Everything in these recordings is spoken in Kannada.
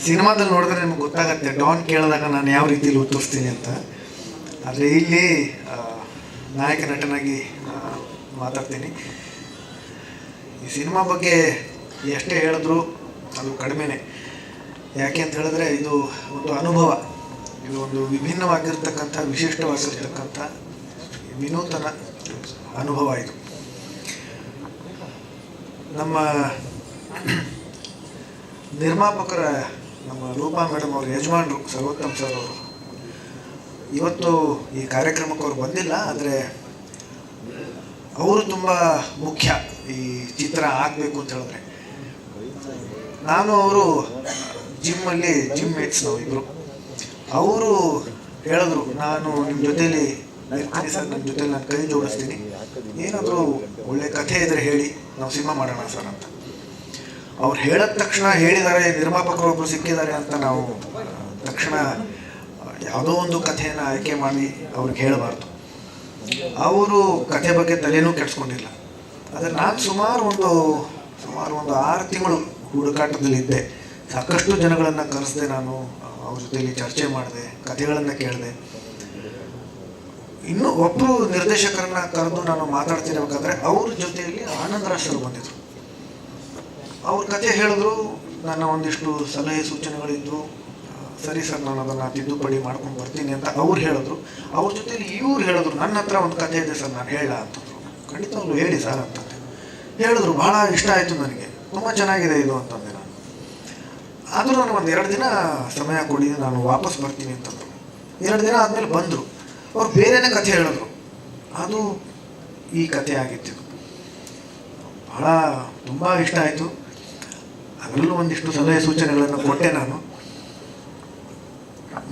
ಸಿನಿಮಾದಲ್ಲಿ ನೋಡಿದ್ರೆ ನಿಮ್ಗೆ ಗೊತ್ತಾಗತ್ತೆ ಡಾನ್ ಕೇಳಿದಾಗ ನಾನು ಯಾವ ರೀತಿಯಲ್ಲಿ ಉತ್ತರಿಸ್ತೀನಿ ಅಂತ. ಆದರೆ ಇಲ್ಲಿ ನಾಯಕ ನಟನಾಗಿ ಮಾತಾಡ್ತೀನಿ. ಈ ಸಿನಿಮಾ ಬಗ್ಗೆ ಎಷ್ಟೇ ಹೇಳಿದ್ರು ಅದು ಕಡಿಮೆನೇ. ಯಾಕೆ ಅಂತ ಹೇಳಿದ್ರೆ ಇದು ಒಂದು ಅನುಭವ, ಇದು ಒಂದು ವಿಭಿನ್ನವಾಗಿರ್ತಕ್ಕಂಥ ವಿಶಿಷ್ಟವಾಗಿರ್ತಕ್ಕಂಥ ವಿನೂತನ ಅನುಭವ. ಇದು ನಮ್ಮ ನಿರ್ಮಾಪಕರ ನಮ್ಮ ರೂಪಾ ಮೇಡಮ್ ಅವರು ಯಜಮಾನರು ಸರ್ವೋತ್ತಮ್ ಸರ್ ಅವರು ಇವತ್ತು ಈ ಕಾರ್ಯಕ್ರಮಕ್ಕೆ ಅವ್ರು ಬಂದಿಲ್ಲ. ಆದರೆ ಅವರು ತುಂಬ ಮುಖ್ಯ ಈ ಚಿತ್ರ ಆಗಬೇಕು ಅಂತ ಹೇಳಿದ್ರೆ. ನಾನು ಅವರು ಜಿಮ್ಮಲ್ಲಿ ಜಿಮ್ ಮೇಟ್ಸ್ ನಾವು ಇಬ್ಬರು. ಅವರು ಹೇಳಿದ್ರು ನಾನು ನಿಮ್ಮ ಜೊತೇಲಿ ಇರ್ತೀನಿ ಸರ್, ನಿಮ್ಮ ಜೊತೆಲಿ ನಾನು ಕೈ ಜೋಡಿಸ್ತೀನಿ, ಏನಾದರೂ ಒಳ್ಳೆ ಕಥೆ ಇದ್ರೆ ಹೇಳಿ ನಾವು ಸಿನಿಮಾ ಮಾಡೋಣ ಸರ್ ಅಂತ. ಅವ್ರು ಹೇಳಿದ ತಕ್ಷಣ ಹೇಳಿದ್ದಾರೆ, ನಿರ್ಮಾಪಕರೊಬ್ಬರು ಸಿಕ್ಕಿದ್ದಾರೆ ಅಂತ ನಾವು ತಕ್ಷಣ ಯಾವುದೋ ಒಂದು ಕಥೆಯನ್ನು ಆಯ್ಕೆ ಮಾಡಿ ಅವ್ರಿಗೆ ಹೇಳಬಾರ್ದು. ಅವರು ಕಥೆ ಬಗ್ಗೆ ತಲೆನೂ ಕೆಡಿಸ್ಕೊಂಡಿಲ್ಲ. ಆದರೆ ನಾನು ಸುಮಾರು ಒಂದು 6 ತಿಂಗಳು ಹುಡುಕಾಟದಲ್ಲಿದ್ದೆ. ಸಾಕಷ್ಟು ಜನಗಳನ್ನು ಕರೆಸಿದೆ, ನಾನು ಅವ್ರ ಜೊತೆಯಲ್ಲಿ ಚರ್ಚೆ ಮಾಡಿದೆ, ಕಥೆಗಳನ್ನು ಕೇಳಿದೆ. ಇನ್ನೂ ಒಬ್ಬರು ನಿರ್ದೇಶಕರನ್ನ ಕರೆದು ನಾನು ಮಾತಾಡ್ತಿರ್ಬೇಕಾದ್ರೆ ಅವ್ರ ಜೊತೆಯಲ್ಲಿ ಆನಂದರಾಜ್ ಸರ್ ಬಂದಿದ್ರು. ಅವ್ರ ಕಥೆ ಹೇಳಿದ್ರು, ನನ್ನ ಒಂದಿಷ್ಟು ಸಲಹೆ ಸೂಚನೆಗಳಿದ್ದು, ಸರಿ ಸರ್ ನಾನು ಅದನ್ನು ತಿದ್ದುಪಡಿ ಮಾಡ್ಕೊಂಡು ಬರ್ತೀನಿ ಅಂತ ಅವ್ರು ಹೇಳಿದ್ರು. ಅವ್ರ ಜೊತೆಲಿ ಇವ್ರು ಹೇಳಿದ್ರು, ನನ್ನ ಹತ್ರ ಒಂದು ಕಥೆ ಇದೆ ಸರ್ ನಾನು ಹೇಳ ಅಂತಂದರು. ಖಂಡಿತವಾಗ್ಲೂ ಹೇಳಿ ಸರ್ ಅಂತಂದೆ. ಹೇಳಿದ್ರು, ಭಾಳ ಇಷ್ಟ ಆಯಿತು ನನಗೆ, ತುಂಬ ಚೆನ್ನಾಗಿದೆ ಇದು ಅಂತಂದೆ ನಾನು. ಆದರೂ ನನಗೆ ಒಂದು 2 ದಿನ ಸಮಯ ಕೊಡಿ, ನಾನು ವಾಪಸ್ ಬರ್ತೀನಿ ಅಂತಂದರು. 2 ದಿನ ಆದಮೇಲೆ ಬಂದರು. ಅವ್ರು ಬೇರೆನೇ ಕಥೆ ಹೇಳಿದ್ರು, ಅದು ಈ ಕಥೆ ಆಗಿತ್ತು. ಭಾಳ ತುಂಬ ಇಷ್ಟ ಆಯಿತು. ಅದರಲ್ಲೂ ಒಂದಿಷ್ಟು ಸಲಹೆ ಸೂಚನೆಗಳನ್ನು ಕೊಟ್ಟೆ ನಾನು.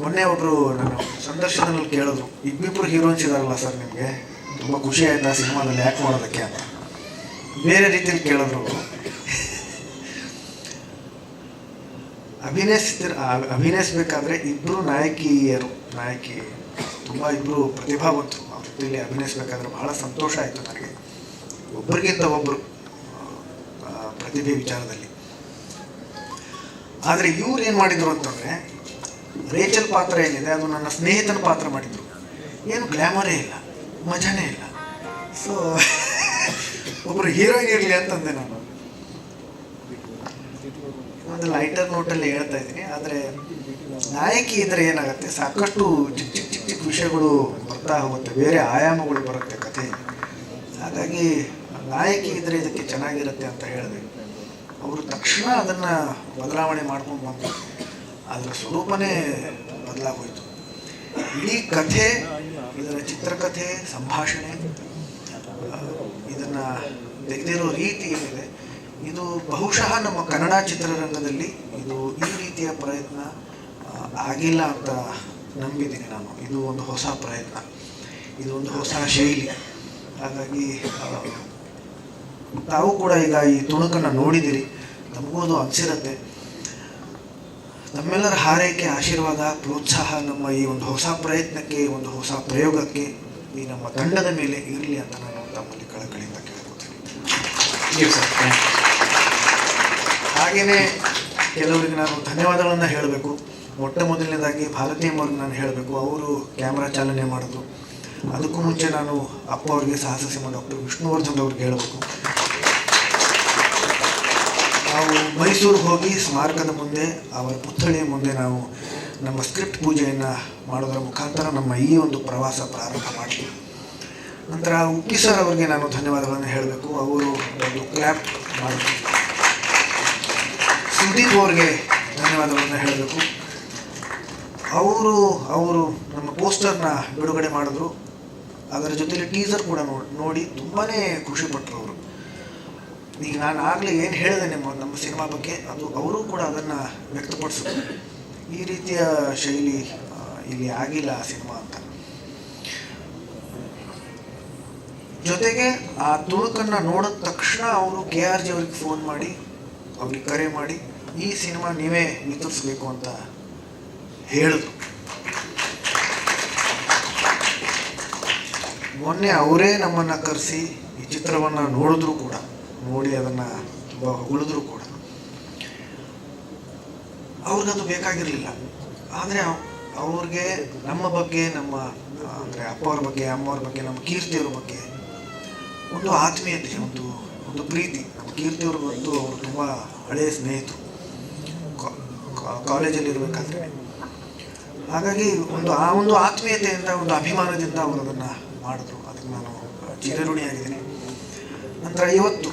ಮೊನ್ನೆ ಒಬ್ಬರು ನಾನು ಸಂದರ್ಶನದಲ್ಲಿ ಕೇಳಿದ್ರು, ಇಬ್ಬಿಬ್ಬರು ಹೀರೋಯಿನ್ಸ್ ಇದಾರಲ್ಲ ಸರ್, ನಿಮಗೆ ತುಂಬ ಖುಷಿ ಆಯ್ತಾ ಸಿನಿಮಾದಲ್ಲಿ ಯಾಕೆ ಮಾಡೋದಕ್ಕೆ ಅಂತ ಬೇರೆ ರೀತಿಯಲ್ಲಿ ಕೇಳಿದ್ರು. ಅಭಿನಯಿಸ್ಬೇಕಾದ್ರೆ ಇಬ್ಬರು ನಾಯಕಿ ತುಂಬ ಇಬ್ಬರು ಪ್ರತಿಭಾವಂತರು. ಅವ್ರ ಜೊತೆಯಲ್ಲಿ ಅಭಿನಯಿಸ್ಬೇಕಾದ್ರೆ ಬಹಳ ಸಂತೋಷ ಆಯಿತು ನನಗೆ, ಒಬ್ಬರಿಗಿಂತ ಒಬ್ಬರು ಪ್ರತಿಭೆ ವಿಚಾರದಲ್ಲಿ. ಆದರೆ ಇವ್ರು ಏನು ಮಾಡಿದ್ರು ಅಂತಂದರೆ, ರೇಚಲ್ ಪಾತ್ರ ಏನಿದೆ ಅದು ನನ್ನ ಸ್ನೇಹಿತನ ಪಾತ್ರ ಮಾಡಿದರು. ಏನು ಗ್ಲ್ಯಾಮರೇ ಇಲ್ಲ, ಮಜಾನೇ ಇಲ್ಲ. ಸೊ ಒಬ್ಬರು ಹೀರೋಯಿನ್ ಇರಲಿ ಅಂತಂದೆ ನಾನು. ಒಂದು ಲೈಟರ್ ನೋಟಲ್ಲಿ ಹೇಳ್ತಾ ಇದ್ದೀನಿ. ಆದರೆ ನಾಯಕಿ ಇದ್ರೆ ಏನಾಗುತ್ತೆ, ಸಾಕಷ್ಟು ಚಿಕ್ಕ ವಿಷಯಗಳು ಬರ್ತಾ ಹೋಗುತ್ತೆ, ಬೇರೆ ಆಯಾಮಗಳು ಬರುತ್ತೆ ಕಥೆಯಲ್ಲಿ. ಹಾಗಾಗಿ ನಾಯಕಿ ಇದ್ರೆ ಇದಕ್ಕೆ ಚೆನ್ನಾಗಿರುತ್ತೆ ಅಂತ ಹೇಳಿದೆ. ಅವರು ತಕ್ಷಣ ಅದನ್ನು ಬದಲಾವಣೆ ಮಾಡ್ಕೊಂಡು ಬಂದರು. ಅದರ ಸ್ವರೂಪನೇ ಬದಲಾಗೋಯಿತು. ಇಡೀ ಕಥೆ, ಇದರ ಚಿತ್ರಕಥೆ, ಸಂಭಾಷಣೆ, ಇದನ್ನು ತೆಗೆದಿರೋ ರೀತಿ ಏನಿದೆ, ಇದು ಬಹುಶಃ ನಮ್ಮ ಕನ್ನಡ ಚಿತ್ರರಂಗದಲ್ಲಿ ಇದು ಈ ರೀತಿಯ ಪ್ರಯತ್ನ ಆಗಿಲ್ಲ ಅಂತ ನಂಬಿದ್ದೀನಿ ನಾನು. ಇದು ಒಂದು ಹೊಸ ಪ್ರಯತ್ನ, ಇದು ಒಂದು ಹೊಸ ಶೈಲಿ. ಹಾಗಾಗಿ ತಾವು ಕೂಡ ಈಗ ಈ ತುಣುಕನ್ನು ನೋಡಿದಿರಿ, ನಮಗೂ ಅದು ಅನಿಸಿರುತ್ತೆ. ನಮ್ಮೆಲ್ಲರ ಹಾರೈಕೆ, ಆಶೀರ್ವಾದ, ಪ್ರೋತ್ಸಾಹ ನಮ್ಮ ಈ ಒಂದು ಹೊಸ ಪ್ರಯತ್ನಕ್ಕೆ, ಒಂದು ಹೊಸ ಪ್ರಯೋಗಕ್ಕೆ ಈ ನಮ್ಮ ತಂಡದ ಮೇಲೆ ಇರಲಿ ಅಂತ ನಾನು ತಮ್ಮಲ್ಲಿ ಕಳಕಳಿಯಿಂದ ಕೇಳ್ಕೊತೀನಿ. ಹಾಗೆಯೇ ಕೆಲವರಿಗೆ ನಾನು ಧನ್ಯವಾದಗಳನ್ನು ಹೇಳಬೇಕು. ಮೊಟ್ಟ ಮೊದಲನೇದಾಗಿ ಭಾರತೀಯಮ್ಮವ್ರಿಗೆ ನಾನು ಹೇಳಬೇಕು. ಅವರು ಕ್ಯಾಮ್ರಾ ಚಾಲನೆ ಮಾಡಿದ್ರು. ಅದಕ್ಕೂ ಮುಂಚೆ ನಾನು ಅಪ್ಪ ಅವರಿಗೆ, ಸಾಹಸ ಸಿಂಹ ಡಾಕ್ಟರ್ ವಿಷ್ಣುವರ್ಧನ್ ಅವ್ರಿಗೆ ಹೇಳಬೇಕು. ನಾವು ಮೈಸೂರಿಗೆ ಹೋಗಿ ಸ್ಮಾರಕದ ಮುಂದೆ, ಅವರ ಪುತ್ಥಳಿಯ ಮುಂದೆ ನಾವು ನಮ್ಮ ಸ್ಕ್ರಿಪ್ಟ್ ಪೂಜೆಯನ್ನು ಮಾಡೋದರ ಮುಖಾಂತರ ನಮ್ಮ ಈ ಒಂದು ಪ್ರವಾಸ ಪ್ರಾರಂಭ ಮಾಡಿದ್ವಿ. ನಂತರ ಉಪ್ಪಿ ಸರ್ ಅವರಿಗೆ ನಾನು ಧನ್ಯವಾದಗಳನ್ನು ಹೇಳಬೇಕು. ಅವರು ಒಂದು ಕ್ಲ್ಯಾಪ್ ಮಾಡಿದ್ರು. ಸುದೀಪ್ ಅವ್ರಿಗೆ ಧನ್ಯವಾದಗಳನ್ನು ಹೇಳಬೇಕು. ಅವರು ನಮ್ಮ ಪೋಸ್ಟರ್ನ ಬಿಡುಗಡೆ ಮಾಡಿದ್ರು. ಅದರ ಜೊತೆಲಿ ಟೀಸರ್ ಕೂಡ ನೋಡಿ ತುಂಬಾ ಖುಷಿಪಟ್ಟರು ಅವರು. ಈಗ ನಾನು ಆಗಲೇ ಏನು ಹೇಳಿದೆ ನಮ್ಮ ಸಿನಿಮಾ ಬಗ್ಗೆ, ಅದು ಅವರು ಕೂಡ ಅದನ್ನು ವ್ಯಕ್ತಪಡಿಸಿದ್ರು. ಈ ರೀತಿಯ ಶೈಲಿ ಇಲ್ಲಿ ಆಗಿಲ್ಲ ಆ ಸಿನಿಮಾ ಅಂತ. ಜೊತೆಗೆ ಆ ತುಣುಕನ್ನು ನೋಡಿದ ತಕ್ಷಣ ಅವರು KRJ ಅವ್ರಿಗೆ ಫೋನ್ ಮಾಡಿ, ಅವ್ರಿಗೆ ಕರೆ ಮಾಡಿ, ಈ ಸಿನಿಮಾ ನೀವೇ ವಿತರಿಸ್ಬೇಕು ಅಂತ ಹೇಳಿದ್ರು. ಮೊನ್ನೆ ಅವರೇ ನಮ್ಮನ್ನು ಕರೆಸಿ ಈ ಚಿತ್ರವನ್ನು ನೋಡಿದ್ರು ಕೂಡ, ನೋಡಿ ಅದನ್ನು ತುಂಬ ಹೊಗಳಿದ್ರು ಕೂಡ. ಅವ್ರಿಗದು ಬೇಕಾಗಿರಲಿಲ್ಲ. ಆದರೆ ಅವ್ರಿಗೆ ನಮ್ಮ ಬಗ್ಗೆ, ನಮ್ಮ ಅಂದರೆ ಅಪ್ಪವ್ರ ಬಗ್ಗೆ, ಅಮ್ಮವ್ರ ಬಗ್ಗೆ, ನಮ್ಮ ಕೀರ್ತಿಯವ್ರ ಬಗ್ಗೆ ಒಂದು ಆತ್ಮೀಯತೆ, ಒಂದು ಪ್ರೀತಿ. ನಮ್ಮ ಕೀರ್ತಿಯವ್ರು ಬಂದು ಅವರು ತುಂಬ ಹಳೆಯ ಸ್ನೇಹಿತರು ಕಾಲೇಜಲ್ಲಿ ಇರಬೇಕಾದ್ರೆ. ಹಾಗಾಗಿ ಆ ಒಂದು ಆತ್ಮೀಯತೆಯಿಂದ, ಒಂದು ಅಭಿಮಾನದಿಂದ ಅವರು ಅದನ್ನು ಮಾಡಿದ್ರು. ಅದಕ್ಕೆ ನಾನು ಚಿರಋಣಿಯಾಗಿದ್ದೀನಿ. ನಂತರ ಇವತ್ತು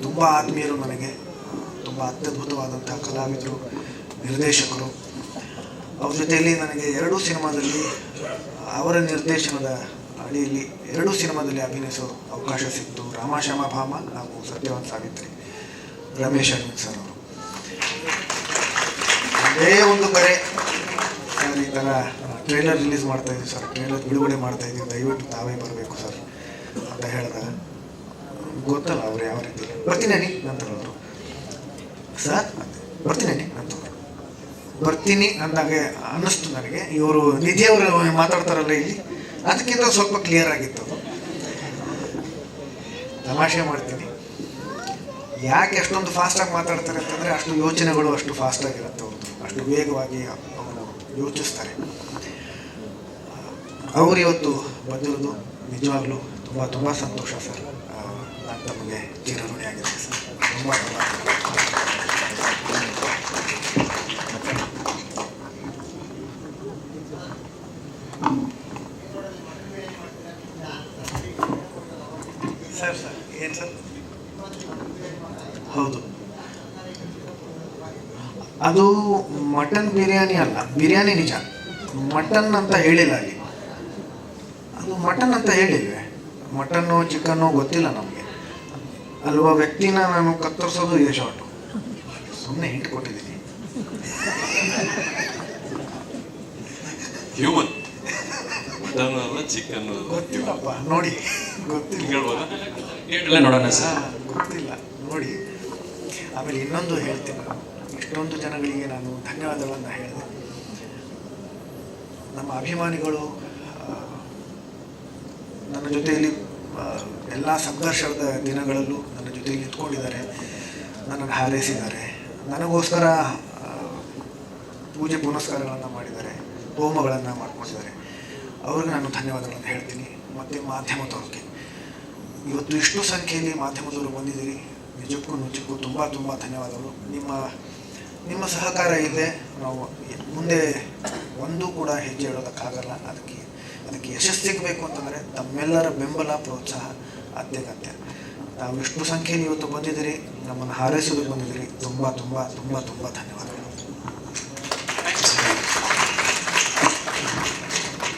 ತುಂಬ ಆತ್ಮೀಯರು ನನಗೆ, ತುಂಬ ಅತ್ಯದ್ಭುತವಾದಂಥ ಕಲಾವಿದರು, ನಿರ್ದೇಶಕರು. ಅವ್ರ ಜೊತೆಯಲ್ಲಿ ನನಗೆ 2 ಸಿನಿಮಾದಲ್ಲಿ ಅವರ ನಿರ್ದೇಶನದ ಅಡಿಯಲ್ಲಿ 2 ಸಿನಿಮಾದಲ್ಲಿ ಅಭಿನಯಿಸೋ ಅವಕಾಶ ಸಿಕ್ತು. ರಾಮಶ್ಯಾಮ ಭಾಮ ಹಾಗೂ ಸತ್ಯವಾನ್ ಸಾವಿತ್ರಿ, ರಮೇಶ್ ಅರವಿಂದ್ ಸರ್ ಅವರು. ಅದೇ ಒಂದು ಕರೆ, ಸರ್ ಈ ಥರ ಟ್ರೇಲರ್ ರಿಲೀಸ್ ಮಾಡ್ತಾಯಿದ್ದೀವಿ ಸರ್, ಟ್ರೇಲರ್ ಬಿಡುಗಡೆ ಮಾಡ್ತಾಯಿದ್ದೀವಿ, ದಯವಿಟ್ಟು ತಾವೇ ಬರಬೇಕು ಸರ್ ಅಂತ ಹೇಳಿದಾಗ ಗೊತ್ತಲ್ಲ ಅವ್ರು ಯಾವ ರೀತಿ. ಬರ್ತೀನಿ ನಂತರ ಅವರು ಸರ್ ಬರ್ತೀನಿ ಅಂತ ಬರ್ತೀನಿ ಅಂದಾಗೆ ಅನ್ನಿಸ್ತು ನನಗೆ. ಇವರು ನಿಧಿಯವರು ಮಾತಾಡ್ತಾರಲ್ಲ ಇಲ್ಲಿ, ಅದಕ್ಕಿಂತ ಸ್ವಲ್ಪ ಕ್ಲಿಯರ್ ಆಗಿತ್ತು. ತಮಾಷೆ ಮಾಡ್ತೀನಿ. ಯಾಕೆ ಅಷ್ಟೊಂದು ಫಾಸ್ಟಾಗಿ ಮಾತಾಡ್ತಾರೆ ಅಂತಂದರೆ ಅಷ್ಟು ಯೋಚನೆಗಳು ಅಷ್ಟು ಫಾಸ್ಟಾಗಿರುತ್ತೆ ಅವ್ರದ್ದು, ಅಷ್ಟು ವೇಗವಾಗಿ ಅವರು ಯೋಚಿಸ್ತಾರೆ. ಅವರು ಇವತ್ತು ಬಂದಿರೋದು ನಿಜವಾಗ್ಲೂ ತುಂಬ ತುಂಬ ಸಂತೋಷ ಸರ್. ನಾನು ತಮಗೆ ಚಿರಋಣಿಯಾಗಿದೆ ಸರ್. ತುಂಬ ಸರ್ ಏನು ಸರ್? ಹೌದು, ಅದು ಮಟನ್ ಬಿರಿಯಾನಿ ಅಲ್ಲ. ಬಿರಿಯಾನಿ ನಿಜ, ಮಟನ್ ಅಂತ ಹೇಳಿಲ್ಲ ಅಲ್ಲಿ. ಅದು ಮಟನ್ ಅಂತ ಹೇಳಿಲ್ವೇ? ಮಟನ್ನು ಚಿಕನ್ನು ಗೊತ್ತಿಲ್ಲ ನಮಗೆ. ಅಲ್ವಾ ವ್ಯಕ್ತಿನ ನಾನು ಕತ್ತರಿಸೋದು ಇದೆ ಶಾರ್ಟು. ಸುಮ್ಮನೆ ಹಿಂಟ್ ಕೊಟ್ಟಿದ್ದೀನಿ. ಹ್ಯೂಮನ್ ಮಟನ್ ಅಲ್ಲ, ಚಿಕನ್ ಗೊತ್ತಿಲ್ಲಪ್ಪ, ನೋಡಿ ಗೊತ್ತಿಲ್ಲ, ನೋಡೋಣ ಸರ್. ಗೊತ್ತಿಲ್ಲ ನೋಡಿ. ಆಮೇಲೆ ಇನ್ನೊಂದು ಹೇಳ್ತೀನಿ, ಇಷ್ಟೊಂದು ಜನಗಳಿಗೆ ನಾನು ಧನ್ಯವಾದಗಳನ್ನು ಹೇಳಿದೆ. ನಮ್ಮ ಅಭಿಮಾನಿಗಳು ನನ್ನ ಜೊತೆಯಲ್ಲಿ ಎಲ್ಲ ಸಂಘರ್ಷದ ದಿನಗಳಲ್ಲೂ ನನ್ನ ಜೊತೆಯಲ್ಲಿ ನಿಂತ್ಕೊಂಡಿದ್ದಾರೆ, ನನ್ನನ್ನು ಹಾರೈಸಿದ್ದಾರೆ, ನನಗೋಸ್ಕರ ಪೂಜೆ ಪುನಸ್ಕಾರಗಳನ್ನು ಮಾಡಿದ್ದಾರೆ, ಹೋಮಗಳನ್ನು ಮಾಡ್ಕೊಂಡಿದ್ದಾರೆ. ಅವ್ರಿಗೆ ನಾನು ಧನ್ಯವಾದಗಳನ್ನು ಹೇಳ್ತೀನಿ. ಮತ್ತು ಮಾಧ್ಯಮದವ್ರಿಗೆ, ಇವತ್ತು ಇಷ್ಟು ಸಂಖ್ಯೆಯಲ್ಲಿ ಮಾಧ್ಯಮದವರು ಬಂದಿದ್ದೀರಿ, ನಿಜಕ್ಕೂ ತುಂಬ ತುಂಬ ಧನ್ಯವಾದಗಳು. ನಿಮ್ಮ ಸಹಕಾರ ಇದೆ, ನಾವು ಮುಂದೆ ಒಂದೂ ಕೂಡ ಹೆಜ್ಜೆ ಇಡೋದಕ್ಕಾಗಲ್ಲ. ಅದಕ್ಕೆ ಯಶಸ್ಸು ಸಿಗಬೇಕು ಅಂತಂದರೆ ತಮ್ಮೆಲ್ಲರ ಬೆಂಬಲ, ಪ್ರೋತ್ಸಾಹ ಅತ್ಯಗತ್ಯ. ನಾವು ಇಷ್ಟು ಸಂಖ್ಯೆಯಲ್ಲಿ ಇವತ್ತು ಬಂದಿದ್ದೀರಿ, ನಮ್ಮನ್ನು ಹಾರೈಸೋದಕ್ಕೆ ಬಂದಿದ್ದೀರಿ. ತುಂಬ ತುಂಬ ತುಂಬ ತುಂಬ ಧನ್ಯವಾದ.